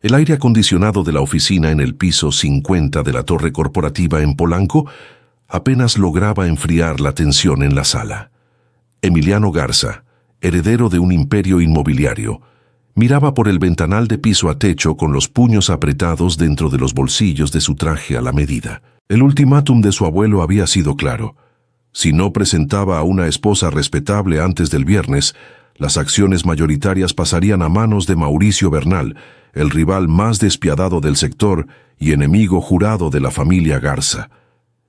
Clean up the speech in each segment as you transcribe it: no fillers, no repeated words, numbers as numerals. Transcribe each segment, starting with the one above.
El aire acondicionado de la oficina en el piso 50 de la torre corporativa en Polanco apenas lograba enfriar la tensión en la sala. Emiliano Garza, heredero de un imperio inmobiliario, miraba por el ventanal de piso a techo con los puños apretados dentro de los bolsillos de su traje a la medida. El ultimátum de su abuelo había sido claro. Si no presentaba a una esposa respetable antes del viernes, las acciones mayoritarias pasarían a manos de Mauricio Bernal, el rival más despiadado del sector y enemigo jurado de la familia Garza.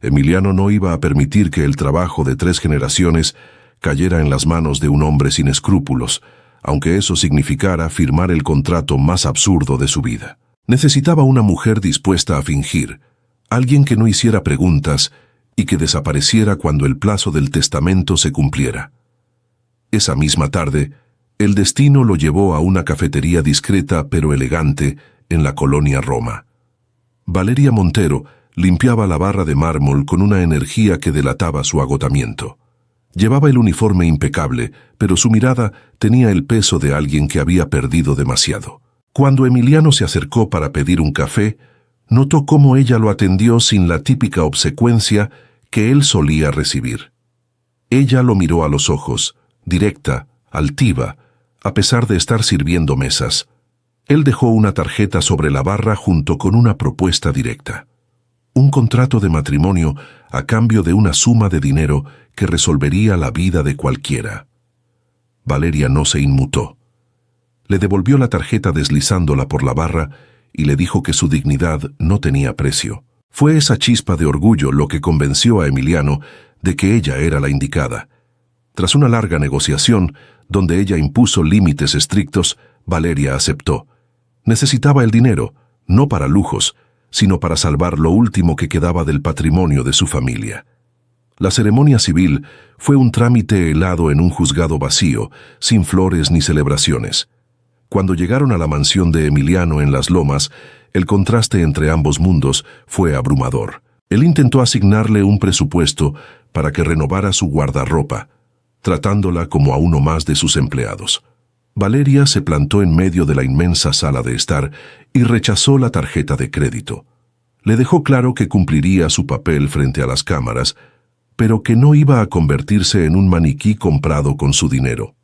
Emiliano no iba a permitir que el trabajo de 3 generaciones cayera en las manos de un hombre sin escrúpulos, aunque eso significara firmar el contrato más absurdo de su vida. Necesitaba una mujer dispuesta a fingir, alguien que no hiciera preguntas y que desapareciera cuando el plazo del testamento se cumpliera. Esa misma tarde, el destino lo llevó a una cafetería discreta pero elegante en la colonia Roma. Valeria Montero limpiaba la barra de mármol con una energía que delataba su agotamiento. Llevaba el uniforme impecable, pero su mirada tenía el peso de alguien que había perdido demasiado. Cuando Emiliano se acercó para pedir un café, notó cómo ella lo atendió sin la típica obsecuencia que él solía recibir. Ella lo miró a los ojos, directa, altiva, a pesar de estar sirviendo mesas. Él dejó una tarjeta sobre la barra junto con una propuesta directa. Un contrato de matrimonio a cambio de una suma de dinero que resolvería la vida de cualquiera. Valeria no se inmutó. Le devolvió la tarjeta deslizándola por la barra y le dijo que su dignidad no tenía precio. Fue esa chispa de orgullo lo que convenció a Emiliano de que ella era la indicada. Tras una larga negociación, donde ella impuso límites estrictos, Valeria aceptó. Necesitaba el dinero, no para lujos, sino para salvar lo último que quedaba del patrimonio de su familia. La ceremonia civil fue un trámite helado en un juzgado vacío, sin flores ni celebraciones. Cuando llegaron a la mansión de Emiliano en Las Lomas, el contraste entre ambos mundos fue abrumador. Él intentó asignarle un presupuesto para que renovara su guardarropa, tratándola como a uno más de sus empleados. Valeria se plantó en medio de la inmensa sala de estar y rechazó la tarjeta de crédito. Le dejó claro que cumpliría su papel frente a las cámaras, pero que no iba a convertirse en un maniquí comprado con su dinero.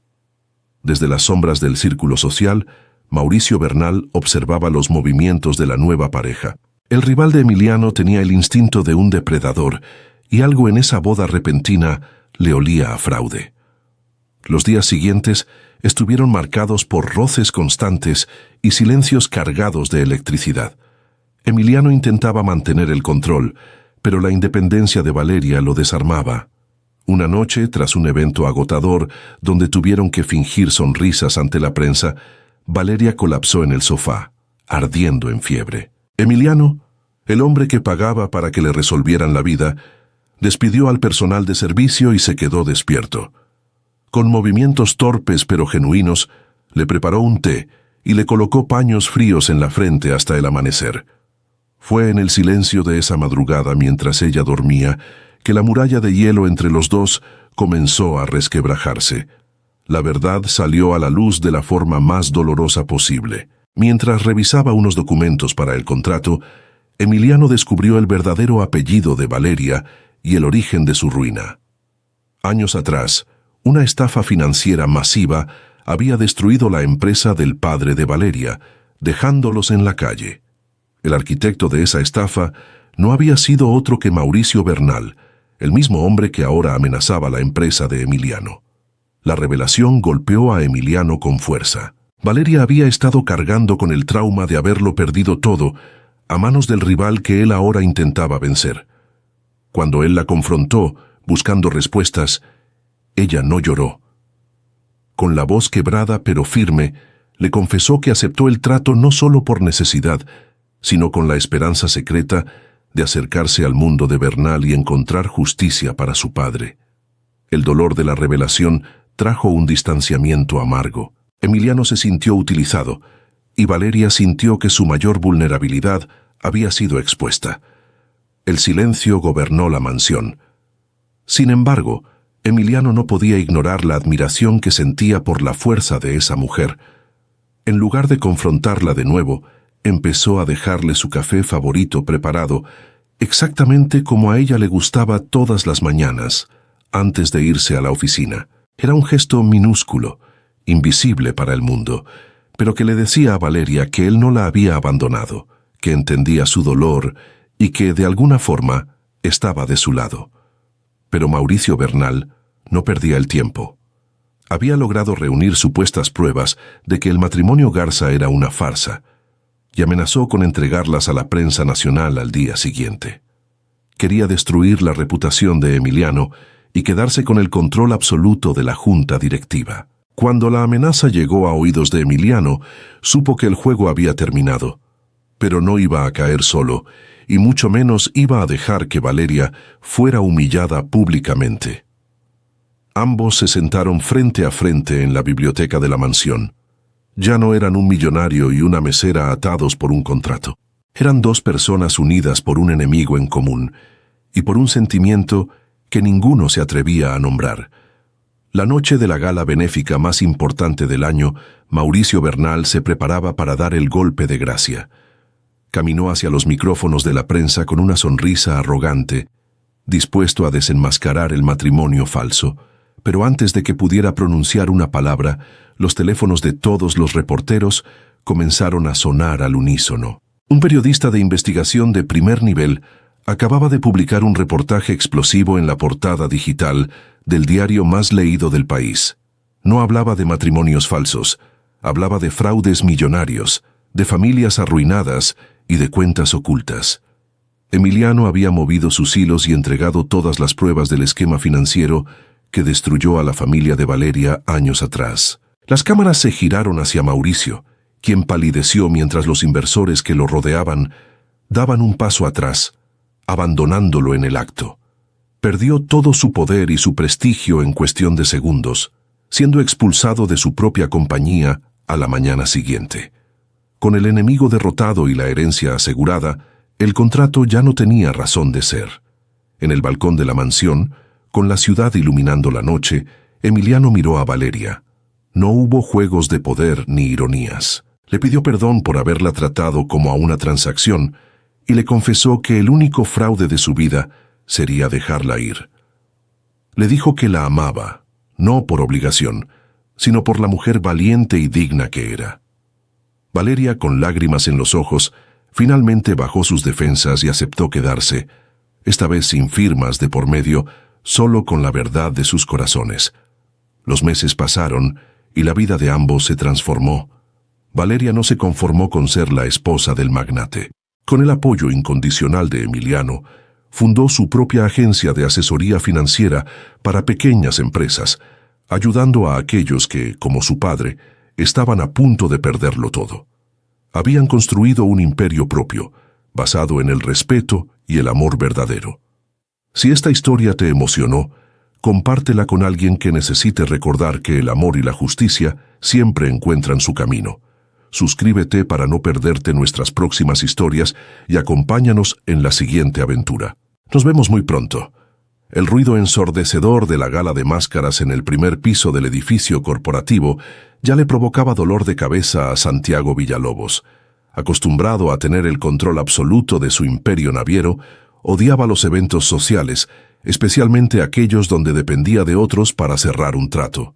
Desde las sombras del círculo social, Mauricio Bernal observaba los movimientos de la nueva pareja. El rival de Emiliano tenía el instinto de un depredador, y algo en esa boda repentina le olía a fraude. Los días siguientes estuvieron marcados por roces constantes y silencios cargados de electricidad. Emiliano intentaba mantener el control, pero la independencia de Valeria lo desarmaba. Una noche, tras un evento agotador donde tuvieron que fingir sonrisas ante la prensa, Valeria colapsó en el sofá, ardiendo en fiebre. Emiliano, el hombre que pagaba para que le resolvieran la vida, despidió al personal de servicio y se quedó despierto. Con movimientos torpes pero genuinos, le preparó un té y le colocó paños fríos en la frente hasta el amanecer. Fue en el silencio de esa madrugada mientras ella dormía que la muralla de hielo entre los dos comenzó a resquebrajarse. La verdad salió a la luz de la forma más dolorosa posible. Mientras revisaba unos documentos para el contrato, Emiliano descubrió el verdadero apellido de Valeria y el origen de su ruina. Años atrás, una estafa financiera masiva había destruido la empresa del padre de Valeria, dejándolos en la calle. El arquitecto de esa estafa no había sido otro que Mauricio Bernal, el mismo hombre que ahora amenazaba la empresa de Emiliano. La revelación golpeó a Emiliano con fuerza. Valeria había estado cargando con el trauma de haberlo perdido todo a manos del rival que él ahora intentaba vencer. Cuando él la confrontó, buscando respuestas, ella no lloró. Con la voz quebrada pero firme, le confesó que aceptó el trato no solo por necesidad, sino con la esperanza secreta de acercarse al mundo de Bernal y encontrar justicia para su padre. El dolor de la revelación trajo un distanciamiento amargo. Emiliano se sintió utilizado, y Valeria sintió que su mayor vulnerabilidad había sido expuesta. El silencio gobernó la mansión. Sin embargo, Emiliano no podía ignorar la admiración que sentía por la fuerza de esa mujer. En lugar de confrontarla de nuevo, empezó a dejarle su café favorito preparado, exactamente como a ella le gustaba todas las mañanas, antes de irse a la oficina. Era un gesto minúsculo, invisible para el mundo, pero que le decía a Valeria que él no la había abandonado, que entendía su dolor y que, de alguna forma, estaba de su lado. Pero Mauricio Bernal no perdía el tiempo. Había logrado reunir supuestas pruebas de que el matrimonio Garza era una farsa, y amenazó con entregarlas a la prensa nacional al día siguiente. Quería destruir la reputación de Emiliano y quedarse con el control absoluto de la junta directiva. Cuando la amenaza llegó a oídos de Emiliano, supo que el juego había terminado, pero no iba a caer solo, y mucho menos iba a dejar que Valeria fuera humillada públicamente. Ambos se sentaron frente a frente en la biblioteca de la mansión. Ya no eran un millonario y una mesera atados por un contrato. Eran dos personas unidas por un enemigo en común y por un sentimiento que ninguno se atrevía a nombrar. La noche de la gala benéfica más importante del año, Mauricio Bernal se preparaba para dar el golpe de gracia. Caminó hacia los micrófonos de la prensa con una sonrisa arrogante, dispuesto a desenmascarar el matrimonio falso. Pero antes de que pudiera pronunciar una palabra, los teléfonos de todos los reporteros comenzaron a sonar al unísono. Un periodista de investigación de primer nivel acababa de publicar un reportaje explosivo en la portada digital del diario más leído del país. No hablaba de matrimonios falsos, hablaba de fraudes millonarios, de familias arruinadas y de cuentas ocultas. Emiliano había movido sus hilos y entregado todas las pruebas del esquema financiero que destruyó a la familia de Valeria años atrás. Las cámaras se giraron hacia Mauricio, quien palideció mientras los inversores que lo rodeaban daban un paso atrás, abandonándolo en el acto. Perdió todo su poder y su prestigio en cuestión de segundos, siendo expulsado de su propia compañía a la mañana siguiente. Con el enemigo derrotado y la herencia asegurada, el contrato ya no tenía razón de ser. En el balcón de la mansión, con la ciudad iluminando la noche, Emiliano miró a Valeria. No hubo juegos de poder ni ironías. Le pidió perdón por haberla tratado como a una transacción y le confesó que el único fraude de su vida sería dejarla ir. Le dijo que la amaba, no por obligación, sino por la mujer valiente y digna que era. Valeria, con lágrimas en los ojos, finalmente bajó sus defensas y aceptó quedarse, esta vez sin firmas de por medio, solo con la verdad de sus corazones. Los meses pasaron y la vida de ambos se transformó. Valeria no se conformó con ser la esposa del magnate. Con el apoyo incondicional de Emiliano, fundó su propia agencia de asesoría financiera para pequeñas empresas, ayudando a aquellos que, como su padre, estaban a punto de perderlo todo. Habían construido un imperio propio, basado en el respeto y el amor verdadero. Si esta historia te emocionó, compártela con alguien que necesite recordar que el amor y la justicia siempre encuentran su camino. Suscríbete para no perderte nuestras próximas historias y acompáñanos en la siguiente aventura. Nos vemos muy pronto. El ruido ensordecedor de la gala de máscaras en el primer piso del edificio corporativo ya le provocaba dolor de cabeza a Santiago Villalobos. Acostumbrado a tener el control absoluto de su imperio naviero, odiaba los eventos sociales, especialmente aquellos donde dependía de otros para cerrar un trato.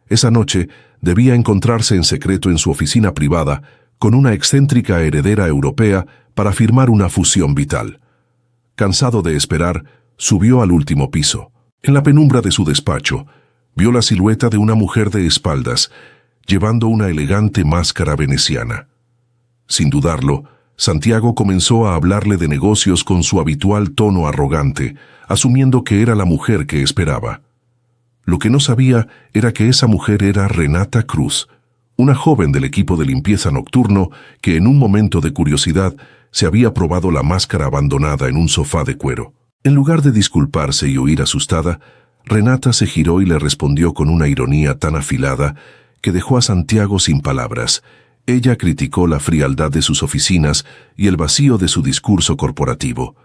Esa noche debía encontrarse en secreto en su oficina privada con una excéntrica heredera europea para firmar una fusión vital. Cansado de esperar, subió al último piso. En la penumbra de su despacho, vio la silueta de una mujer de espaldas, llevando una elegante máscara veneciana. Sin dudarlo, Santiago comenzó a hablarle de negocios con su habitual tono arrogante, asumiendo que era la mujer que esperaba. Lo que no sabía era que esa mujer era Renata Cruz, una joven del equipo de limpieza nocturno que en un momento de curiosidad se había probado la máscara abandonada en un sofá de cuero. En lugar de disculparse y huir asustada, Renata se giró y le respondió con una ironía tan afilada que dejó a Santiago sin palabras. Ella criticó la frialdad de sus oficinas y el vacío de su discurso corporativo.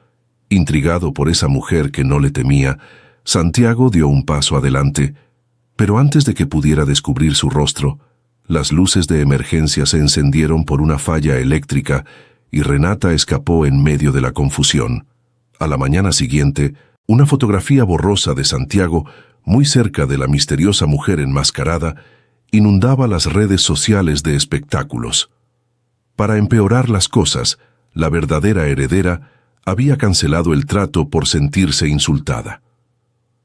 Intrigado por esa mujer que no le temía, Santiago dio un paso adelante, pero antes de que pudiera descubrir su rostro, Las luces de emergencia se encendieron por una falla eléctrica y Renata escapó en medio de la confusión. A la mañana siguiente, una fotografía borrosa de Santiago, muy cerca de la misteriosa mujer enmascarada, inundaba las redes sociales de espectáculos. Para empeorar las cosas, la verdadera heredera había cancelado el trato por sentirse insultada.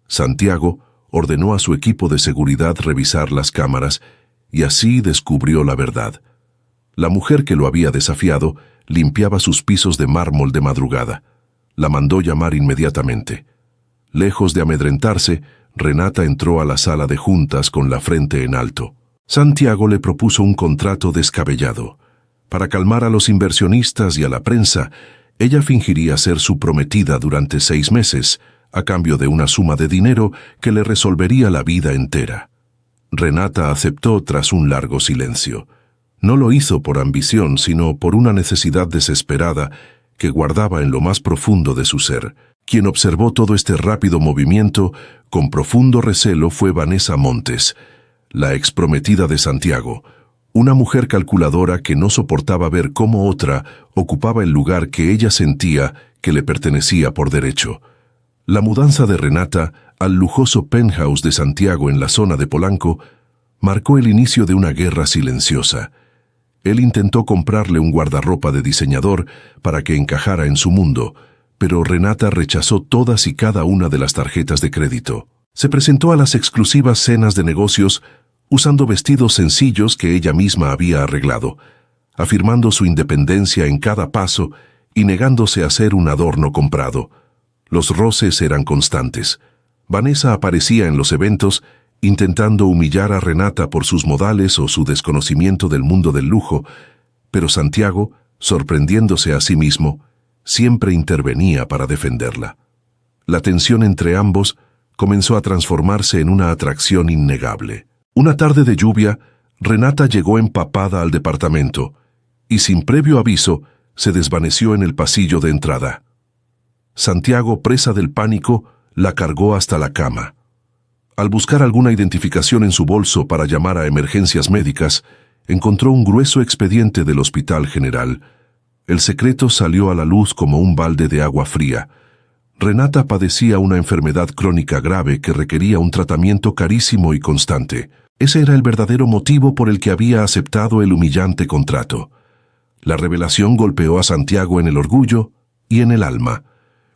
Santiago ordenó a su equipo de seguridad revisar las cámaras y así descubrió la verdad. La mujer que lo había desafiado limpiaba sus pisos de mármol de madrugada. La mandó llamar inmediatamente. Lejos de amedrentarse, Renata entró a la sala de juntas con la frente en alto. Santiago le propuso un contrato descabellado. Para calmar a los inversionistas y a la prensa, ella fingiría ser su prometida durante 6 meses, a cambio de una suma de dinero que le resolvería la vida entera. Renata aceptó tras un largo silencio. No lo hizo por ambición, sino por una necesidad desesperada que guardaba en lo más profundo de su ser. Quien observó todo este rápido movimiento con profundo recelo fue Vanessa Montes, la exprometida de Santiago, una mujer calculadora que no soportaba ver cómo otra ocupaba el lugar que ella sentía que le pertenecía por derecho. La mudanza de Renata al lujoso penthouse de Santiago en la zona de Polanco marcó el inicio de una guerra silenciosa. Él intentó comprarle un guardarropa de diseñador para que encajara en su mundo, pero Renata rechazó todas y cada una de las tarjetas de crédito. Se presentó a las exclusivas cenas de negocios usando vestidos sencillos que ella misma había arreglado, afirmando su independencia en cada paso y negándose a ser un adorno comprado. Los roces eran constantes. Vanessa aparecía en los eventos intentando humillar a Renata por sus modales o su desconocimiento del mundo del lujo, pero Santiago, sorprendiéndose a sí mismo, siempre intervenía para defenderla. La tensión entre ambos comenzó a transformarse en una atracción innegable. Una tarde de lluvia, Renata llegó empapada al departamento y sin previo aviso se desvaneció en el pasillo de entrada. Santiago, presa del pánico, la cargó hasta la cama. Al buscar alguna identificación en su bolso para llamar a emergencias médicas, encontró un grueso expediente del Hospital General. El secreto salió a la luz como un balde de agua fría. Renata padecía una enfermedad crónica grave que requería un tratamiento carísimo y constante. Ese era el verdadero motivo por el que había aceptado el humillante contrato. La revelación golpeó a Santiago en el orgullo y en el alma.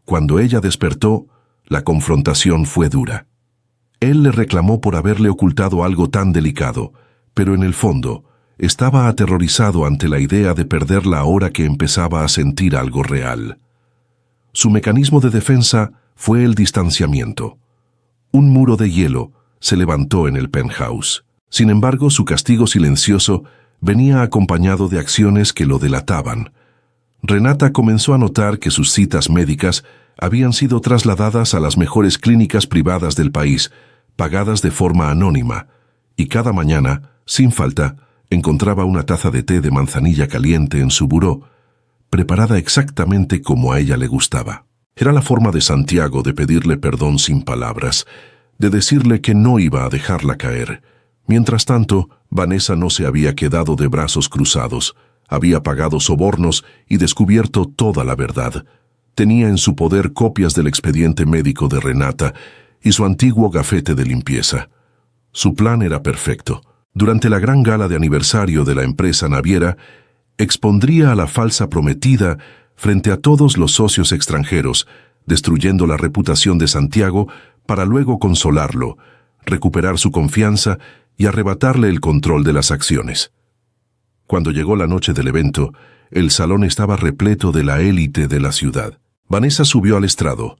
Cuando ella despertó, la confrontación fue dura. Él le reclamó por haberle ocultado algo tan delicado, pero en el fondo estaba aterrorizado ante la idea de perderla ahora que empezaba a sentir algo real. Su mecanismo de defensa fue el distanciamiento. Un muro de hielo se levantó en el penthouse. Sin embargo, su castigo silencioso venía acompañado de acciones que lo delataban. Renata comenzó a notar que sus citas médicas habían sido trasladadas a las mejores clínicas privadas del país, pagadas de forma anónima, y cada mañana, sin falta, encontraba una taza de té de manzanilla caliente en su buró, preparada exactamente como a ella le gustaba. Era la forma de Santiago de pedirle perdón sin palabras, de decirle que no iba a dejarla caer. Mientras tanto, Vanessa no se había quedado de brazos cruzados, había pagado sobornos y descubierto toda la verdad. Tenía en su poder copias del expediente médico de Renata y su antiguo gafete de limpieza. Su plan era perfecto. Durante la gran gala de aniversario de la empresa naviera, expondría a la falsa prometida frente a todos los socios extranjeros, destruyendo la reputación de Santiago para luego consolarlo, recuperar su confianza y arrebatarle el control de las acciones. Cuando llegó la noche del evento, el salón estaba repleto de la élite de la ciudad. Vanessa subió al estrado,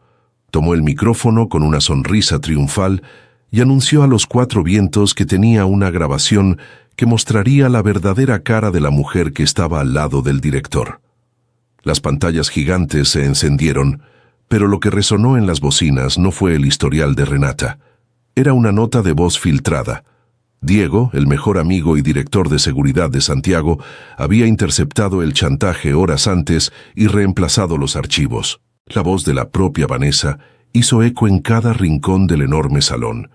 tomó el micrófono con una sonrisa triunfal y anunció a los 4 vientos que tenía una grabación que mostraría la verdadera cara de la mujer que estaba al lado del director. Las pantallas gigantes se encendieron, pero lo que resonó en las bocinas no fue el historial de Renata. Era una nota de voz filtrada. Diego, el mejor amigo y director de seguridad de Santiago, había interceptado el chantaje horas antes y reemplazado los archivos. La voz de la propia Vanessa hizo eco en cada rincón del enorme salón,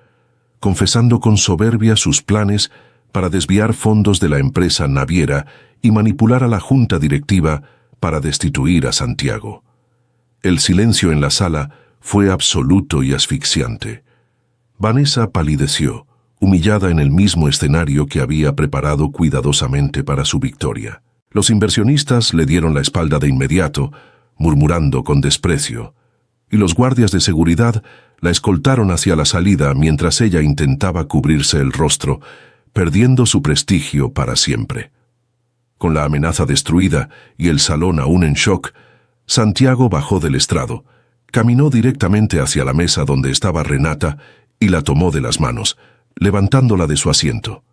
confesando con soberbia sus planes para desviar fondos de la empresa naviera y manipular a la junta directiva para destituir a Santiago. El silencio en la sala fue absoluto y asfixiante. Vanessa palideció, humillada en el mismo escenario que había preparado cuidadosamente para su victoria. Los inversionistas le dieron la espalda de inmediato, murmurando con desprecio, y los guardias de seguridad la escoltaron hacia la salida mientras ella intentaba cubrirse el rostro, perdiendo su prestigio para siempre. Con la amenaza destruida y el salón aún en shock, Santiago bajó del estrado, caminó directamente hacia la mesa donde estaba Renata y la tomó de las manos, levantándola de su asiento.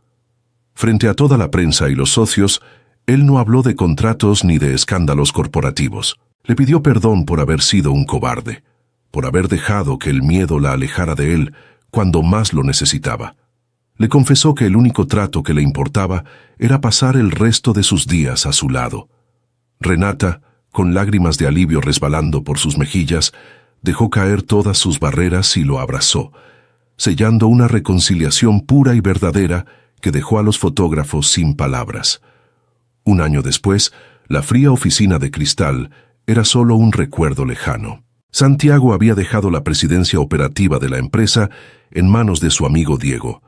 Frente a toda la prensa y los socios, él no habló de contratos ni de escándalos corporativos. Le pidió perdón por haber sido un cobarde, por haber dejado que el miedo la alejara de él cuando más lo necesitaba. Le confesó que el único trato que le importaba era pasar el resto de sus días a su lado. Renata, con lágrimas de alivio resbalando por sus mejillas, dejó caer todas sus barreras y lo abrazó, sellando una reconciliación pura y verdadera que dejó a los fotógrafos sin palabras. Un año después, la fría oficina de cristal era solo un recuerdo lejano. Santiago había dejado la presidencia operativa de la empresa en manos de su amigo Diego.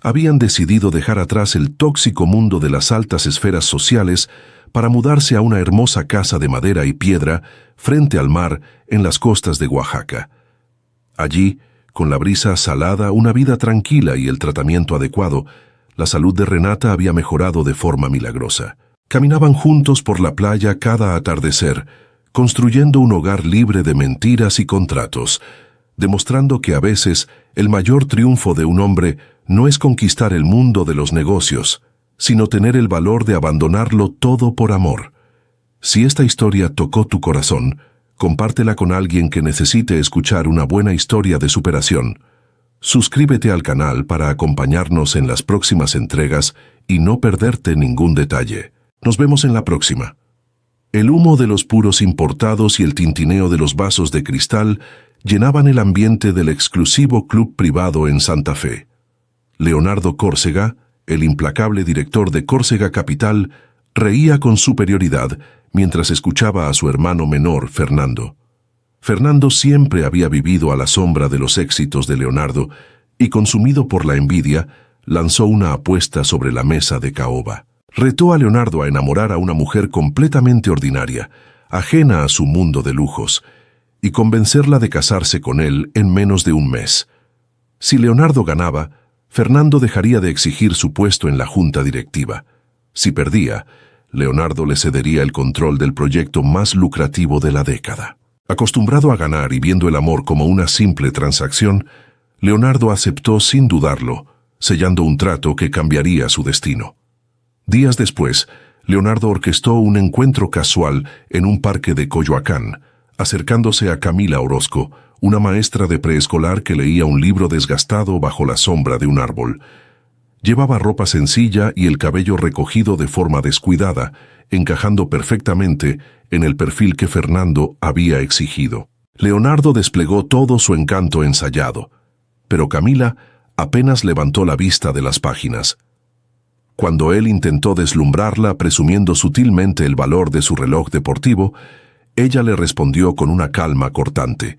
Habían decidido dejar atrás el tóxico mundo de las altas esferas sociales para mudarse a una hermosa casa de madera y piedra frente al mar en las costas de Oaxaca. Allí, con la brisa salada, una vida tranquila y el tratamiento adecuado, la salud de Renata había mejorado de forma milagrosa. Caminaban juntos por la playa cada atardecer, construyendo un hogar libre de mentiras y contratos, demostrando que a veces el mayor triunfo de un hombre no es conquistar el mundo de los negocios, sino tener el valor de abandonarlo todo por amor. Si esta historia tocó tu corazón, compártela con alguien que necesite escuchar una buena historia de superación. Suscríbete al canal para acompañarnos en las próximas entregas y no perderte ningún detalle. Nos vemos en la próxima. El humo de los puros importados y el tintineo de los vasos de cristal llenaban el ambiente del exclusivo club privado en Santa Fe. Leonardo Córcega, el implacable director de Córcega Capital, reía con superioridad mientras escuchaba a su hermano menor, Fernando. Fernando siempre había vivido a la sombra de los éxitos de Leonardo y, consumido por la envidia, lanzó una apuesta sobre la mesa de caoba. Retó a Leonardo a enamorar a una mujer completamente ordinaria, ajena a su mundo de lujos, y convencerla de casarse con él en menos de un mes. Si Leonardo ganaba, Fernando dejaría de exigir su puesto en la junta directiva. Si perdía, Leonardo le cedería el control del proyecto más lucrativo de la década. Acostumbrado a ganar y viendo el amor como una simple transacción, Leonardo aceptó sin dudarlo, sellando un trato que cambiaría su destino. Días después, Leonardo orquestó un encuentro casual en un parque de Coyoacán, acercándose a Camila Orozco, una maestra de preescolar que leía un libro desgastado bajo la sombra de un árbol. Llevaba ropa sencilla y el cabello recogido de forma descuidada, encajando perfectamente en el perfil que Fernando había exigido. Leonardo desplegó todo su encanto ensayado, pero Camila apenas levantó la vista de las páginas. Cuando él intentó deslumbrarla presumiendo sutilmente el valor de su reloj deportivo, ella le respondió con una calma cortante,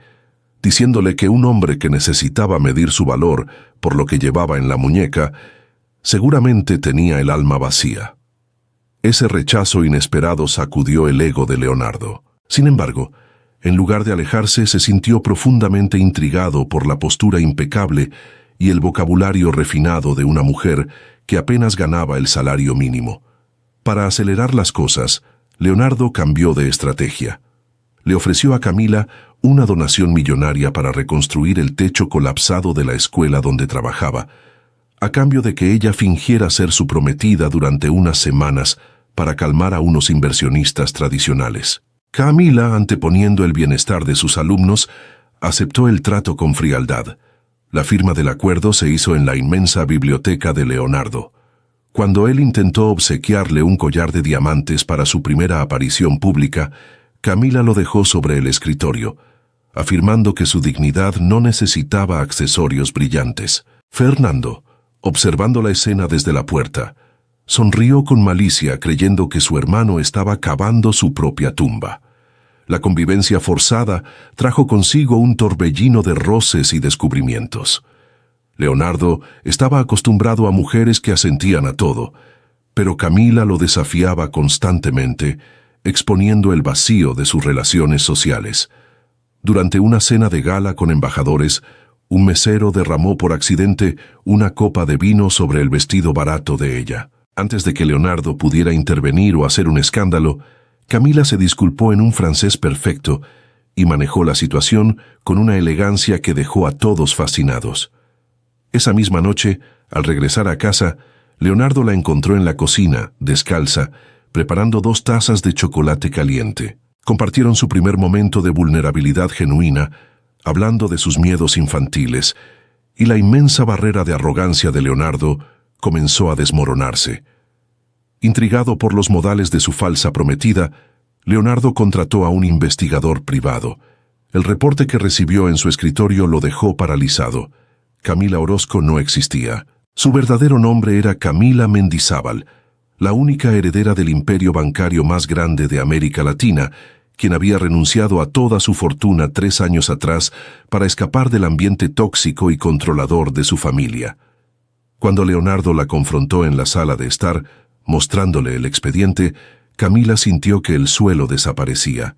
diciéndole que un hombre que necesitaba medir su valor por lo que llevaba en la muñeca, seguramente tenía el alma vacía. Ese rechazo inesperado sacudió el ego de Leonardo. Sin embargo, en lugar de alejarse, se sintió profundamente intrigado por la postura impecable y el vocabulario refinado de una mujer que apenas ganaba el salario mínimo. Para acelerar las cosas, Leonardo cambió de estrategia. Le ofreció a Camila una donación millonaria para reconstruir el techo colapsado de la escuela donde trabajaba, a cambio de que ella fingiera ser su prometida durante unas semanas para calmar a unos inversionistas tradicionales. Camila, anteponiendo el bienestar de sus alumnos, aceptó el trato con frialdad. La firma del acuerdo se hizo en la inmensa biblioteca de Leonardo. Cuando él intentó obsequiarle un collar de diamantes para su primera aparición pública, Camila lo dejó sobre el escritorio, afirmando que su dignidad no necesitaba accesorios brillantes. Fernando, Observando la escena desde la puerta, sonrió con malicia creyendo que su hermano estaba cavando su propia tumba. La convivencia forzada trajo consigo un torbellino de roces y descubrimientos. Leonardo estaba acostumbrado a mujeres que asentían a todo, pero Camila lo desafiaba constantemente, exponiendo el vacío de sus relaciones sociales. Durante una cena de gala con embajadores, un mesero derramó por accidente una copa de vino sobre el vestido barato de ella. Antes de que Leonardo pudiera intervenir o hacer un escándalo, Camila se disculpó en un francés perfecto y manejó la situación con una elegancia que dejó a todos fascinados. Esa misma noche, al regresar a casa, Leonardo la encontró en la cocina, descalza, preparando 2 tazas de chocolate caliente. Compartieron su primer momento de vulnerabilidad genuina, hablando de sus miedos infantiles, y la inmensa barrera de arrogancia de Leonardo comenzó a desmoronarse. Intrigado por los modales de su falsa prometida, Leonardo contrató a un investigador privado. El reporte que recibió en su escritorio lo dejó paralizado. Camila Orozco no existía. Su verdadero nombre era Camila Mendizábal, la única heredera del imperio bancario más grande de América Latina, quien había renunciado a toda su fortuna 3 años atrás para escapar del ambiente tóxico y controlador de su familia. Cuando Leonardo la confrontó en la sala de estar, mostrándole el expediente, Camila sintió que el suelo desaparecía.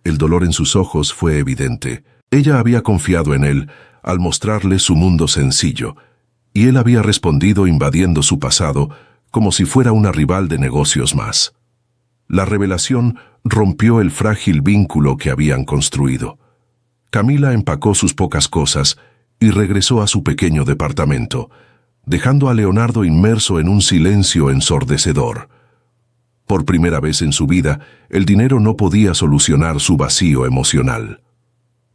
El dolor en sus ojos fue evidente. Ella había confiado en él al mostrarle su mundo sencillo, y él había respondido invadiendo su pasado como si fuera una rival de negocios más. La revelación rompió el frágil vínculo que habían construido. Camila empacó sus pocas cosas y regresó a su pequeño departamento, dejando a Leonardo inmerso en un silencio ensordecedor. Por primera vez en su vida, el dinero no podía solucionar su vacío emocional.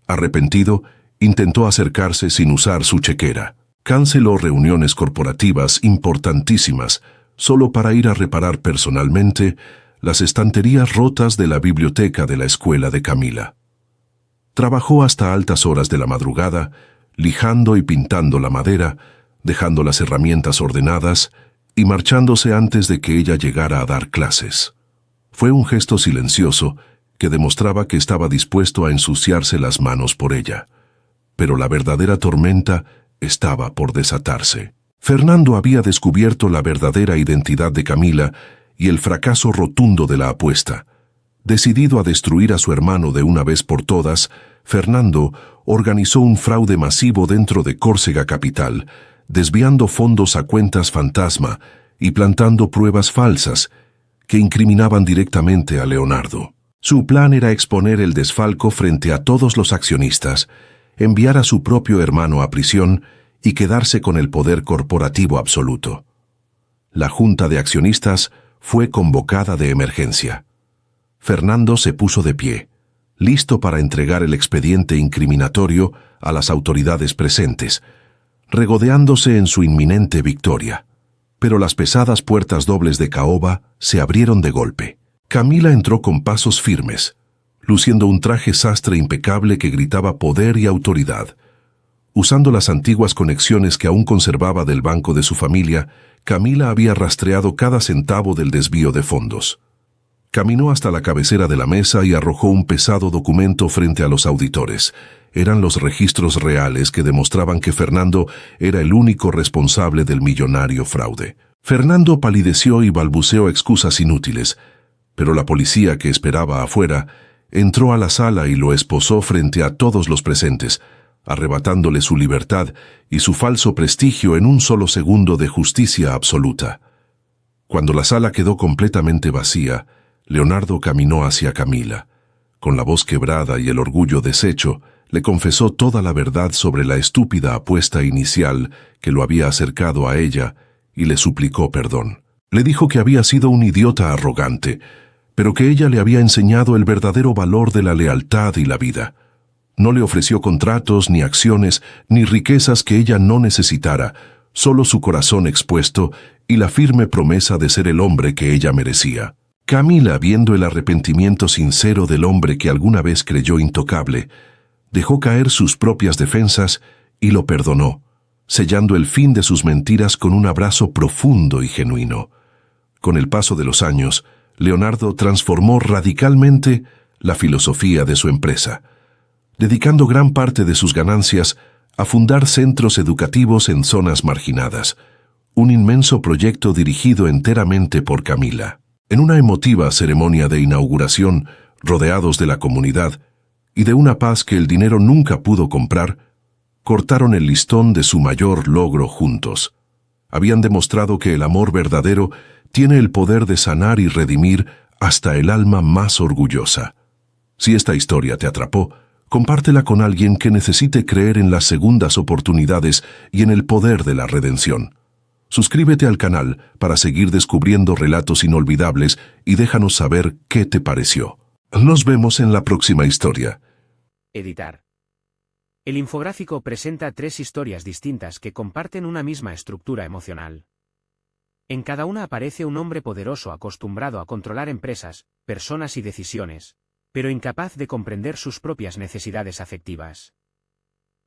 Arrepentido, intentó acercarse sin usar su chequera. Canceló reuniones corporativas importantísimas solo para ir a reparar personalmente las estanterías rotas de la biblioteca de la escuela de Camila. Trabajó hasta altas horas de la madrugada, lijando y pintando la madera, dejando las herramientas ordenadas y marchándose antes de que ella llegara a dar clases. Fue un gesto silencioso que demostraba que estaba dispuesto a ensuciarse las manos por ella. Pero la verdadera tormenta estaba por desatarse. Fernando había descubierto la verdadera identidad de Camila y el fracaso rotundo de la apuesta. Decidido a destruir a su hermano de una vez por todas, Fernando organizó un fraude masivo dentro de Córcega Capital, desviando fondos a cuentas fantasma y plantando pruebas falsas que incriminaban directamente a Leonardo. Su plan era exponer el desfalco frente a todos los accionistas, enviar a su propio hermano a prisión y quedarse con el poder corporativo absoluto. La junta de accionistas fue convocada de emergencia. Fernando se puso de pie, listo para entregar el expediente incriminatorio a las autoridades presentes, regodeándose en su inminente victoria. Pero las pesadas puertas dobles de caoba se abrieron de golpe. Camila entró con pasos firmes, luciendo un traje sastre impecable que gritaba poder y autoridad. Usando las antiguas conexiones que aún conservaba del banco de su familia, Camila había rastreado cada centavo del desvío de fondos. Caminó hasta la cabecera de la mesa y arrojó un pesado documento frente a los auditores. Eran los registros reales que demostraban que Fernando era el único responsable del millonario fraude. Fernando palideció y balbuceó excusas inútiles, pero la policía que esperaba afuera entró a la sala y lo esposó frente a todos los presentes, arrebatándole su libertad y su falso prestigio en un solo segundo de justicia absoluta. Cuando la sala quedó completamente vacía, Leonardo caminó hacia Camila. Con la voz quebrada y el orgullo deshecho, le confesó toda la verdad sobre la estúpida apuesta inicial que lo había acercado a ella y le suplicó perdón. Le dijo que había sido un idiota arrogante, pero que ella le había enseñado el verdadero valor de la lealtad y la vida. No le ofreció contratos, ni acciones, ni riquezas que ella no necesitara, solo su corazón expuesto y la firme promesa de ser el hombre que ella merecía. Camila, viendo el arrepentimiento sincero del hombre que alguna vez creyó intocable, dejó caer sus propias defensas y lo perdonó, sellando el fin de sus mentiras con un abrazo profundo y genuino. Con el paso de los años, Leonardo transformó radicalmente la filosofía de su empresa, dedicando gran parte de sus ganancias a fundar centros educativos en zonas marginadas, un inmenso proyecto dirigido enteramente por Camila. En una emotiva ceremonia de inauguración, rodeados de la comunidad y de una paz que el dinero nunca pudo comprar, cortaron el listón de su mayor logro juntos. Habían demostrado que el amor verdadero tiene el poder de sanar y redimir hasta el alma más orgullosa. Si esta historia te atrapó, compártela con alguien que necesite creer en las segundas oportunidades y en el poder de la redención. Suscríbete al canal para seguir descubriendo relatos inolvidables y déjanos saber qué te pareció. Nos vemos en la próxima historia. Editar. El infográfico presenta 3 historias distintas que comparten una misma estructura emocional. En cada una aparece un hombre poderoso acostumbrado a controlar empresas, personas y decisiones, pero incapaz de comprender sus propias necesidades afectivas.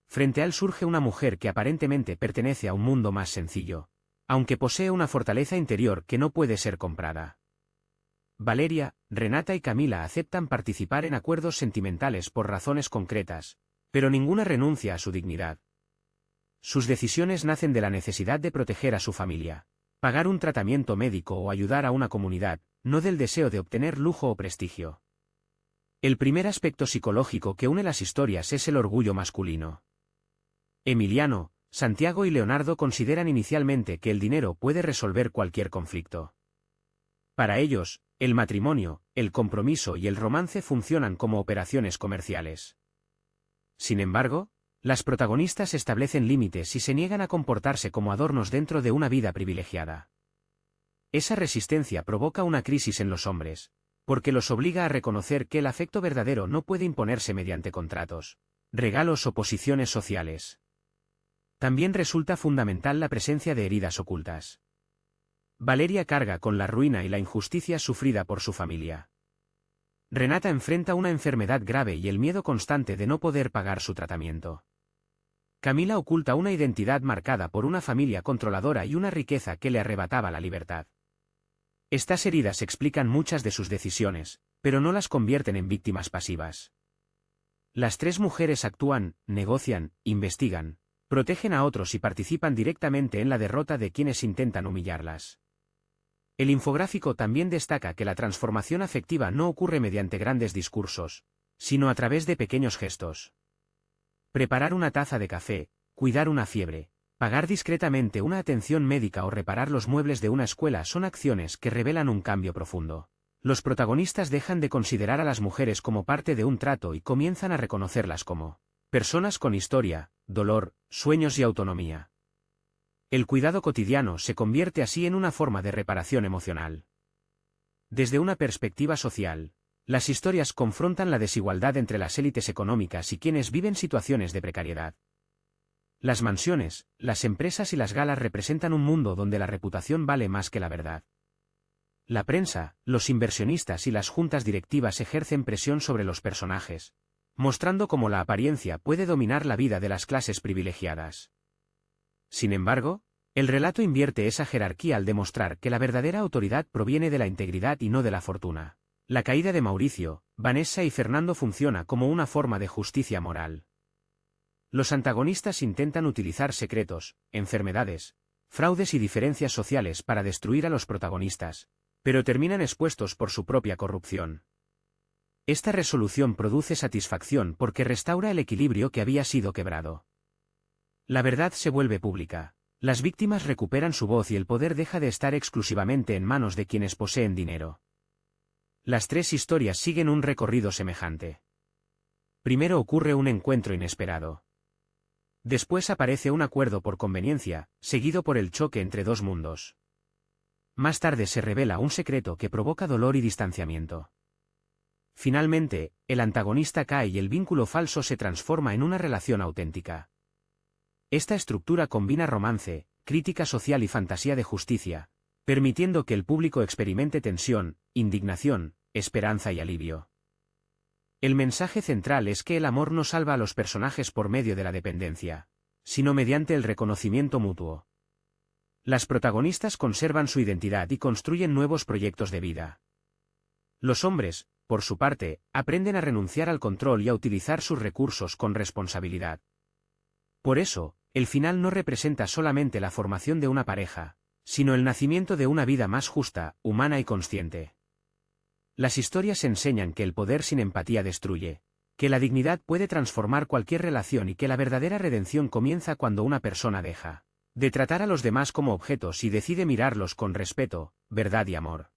Frente a él surge una mujer que aparentemente pertenece a un mundo más sencillo, aunque posee una fortaleza interior que no puede ser comprada. Valeria, Renata y Camila aceptan participar en acuerdos sentimentales por razones concretas, pero ninguna renuncia a su dignidad. Sus decisiones nacen de la necesidad de proteger a su familia, pagar un tratamiento médico o ayudar a una comunidad, no del deseo de obtener lujo o prestigio. El primer aspecto psicológico que une las historias es el orgullo masculino. Emiliano, Santiago y Leonardo consideran inicialmente que el dinero puede resolver cualquier conflicto. Para ellos, el matrimonio, el compromiso y el romance funcionan como operaciones comerciales. Sin embargo, las protagonistas establecen límites y se niegan a comportarse como adornos dentro de una vida privilegiada. Esa resistencia provoca una crisis en los hombres, porque los obliga a reconocer que el afecto verdadero no puede imponerse mediante contratos, regalos o posiciones sociales. También resulta fundamental la presencia de heridas ocultas. Valeria carga con la ruina y la injusticia sufrida por su familia. Renata enfrenta una enfermedad grave y el miedo constante de no poder pagar su tratamiento. Camila oculta una identidad marcada por una familia controladora y una riqueza que le arrebataba la libertad. Estas heridas explican muchas de sus decisiones, pero no las convierten en víctimas pasivas. Las 3 mujeres actúan, negocian, investigan, protegen a otros y participan directamente en la derrota de quienes intentan humillarlas. El infográfico también destaca que la transformación afectiva no ocurre mediante grandes discursos, sino a través de pequeños gestos. Preparar una taza de café, cuidar una fiebre, pagar discretamente una atención médica o reparar los muebles de una escuela son acciones que revelan un cambio profundo. Los protagonistas dejan de considerar a las mujeres como parte de un trato y comienzan a reconocerlas como personas con historia, dolor, sueños y autonomía. El cuidado cotidiano se convierte así en una forma de reparación emocional. Desde una perspectiva social, las historias confrontan la desigualdad entre las élites económicas y quienes viven situaciones de precariedad. Las mansiones, las empresas y las galas representan un mundo donde la reputación vale más que la verdad. La prensa, los inversionistas y las juntas directivas ejercen presión sobre los personajes, mostrando cómo la apariencia puede dominar la vida de las clases privilegiadas. Sin embargo, el relato invierte esa jerarquía al demostrar que la verdadera autoridad proviene de la integridad y no de la fortuna. La caída de Mauricio, Vanessa y Fernando funciona como una forma de justicia moral. Los antagonistas intentan utilizar secretos, enfermedades, fraudes y diferencias sociales para destruir a los protagonistas, pero terminan expuestos por su propia corrupción. Esta resolución produce satisfacción porque restaura el equilibrio que había sido quebrado. La verdad se vuelve pública. Las víctimas recuperan su voz y el poder deja de estar exclusivamente en manos de quienes poseen dinero. Las 3 historias siguen un recorrido semejante. Primero ocurre un encuentro inesperado. Después aparece un acuerdo por conveniencia, seguido por el choque entre 2 mundos. Más tarde se revela un secreto que provoca dolor y distanciamiento. Finalmente, el antagonista cae y el vínculo falso se transforma en una relación auténtica. Esta estructura combina romance, crítica social y fantasía de justicia, permitiendo que el público experimente tensión, indignación, esperanza y alivio. El mensaje central es que el amor no salva a los personajes por medio de la dependencia, sino mediante el reconocimiento mutuo. Las protagonistas conservan su identidad y construyen nuevos proyectos de vida. Los hombres, por su parte, aprenden a renunciar al control y a utilizar sus recursos con responsabilidad. Por eso, el final no representa solamente la formación de una pareja, sino el nacimiento de una vida más justa, humana y consciente. Las historias enseñan que el poder sin empatía destruye, que la dignidad puede transformar cualquier relación y que la verdadera redención comienza cuando una persona deja de tratar a los demás como objetos y decide mirarlos con respeto, verdad y amor.